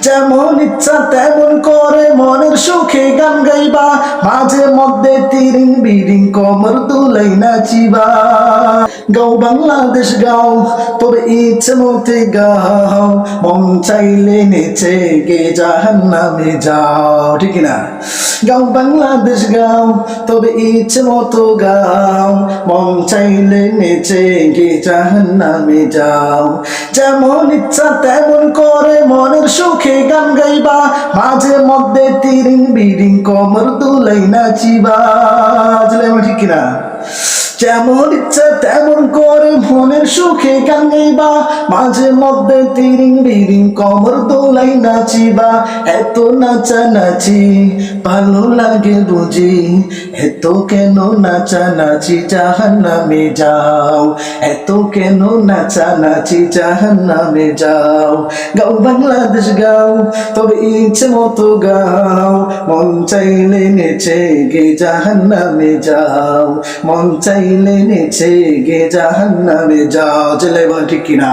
যেমন ইচ্ছা তেমন করে মনের সুখে গান গাইবা, মাঝে মধ্যে তিরিং বিরিং কমর দুলাই নাচিবা। গাও বাংলাদেশ গাও, তবে ইচ্ছে মতে গাও, মন চাইলে নেচে গে জাহান্নামে যাও, ঠিক না? গাও বাংলাদেশ গাও, তবে ইচ্ছে মতো গাও, মন চাইলে নেচে গে জাহান্নামে যাও। যেমন ইচ্ছা তেমন করে মনের সুখে গান গাইবা, মাঝে মধ্যে তিরিং বিরিং কমর দুলাই নাচিবা। ঠিক না? যেমন ইচ্ছা তেমন করে মনের সুখে গান গাইবা, মাঝে মধ্যে তিরিং বিরিং কমর দোলাই নাচিবা। এত নাচানাচি ভালো লাগে বুঝি, এত কেন নাচানাচি জাহান্নামে যাও, এত কেন নাচানাচি জাহান্নামে যাও। গাও বাংলাদেশ গাও, তবে ইচ্ছে মতো গাও, মন চাইলে নেচে গে জাহান্নামে যাও, মন চাইলে নেচে গে জাহান্নামে যাও। চলে বল ঠিক কিনা?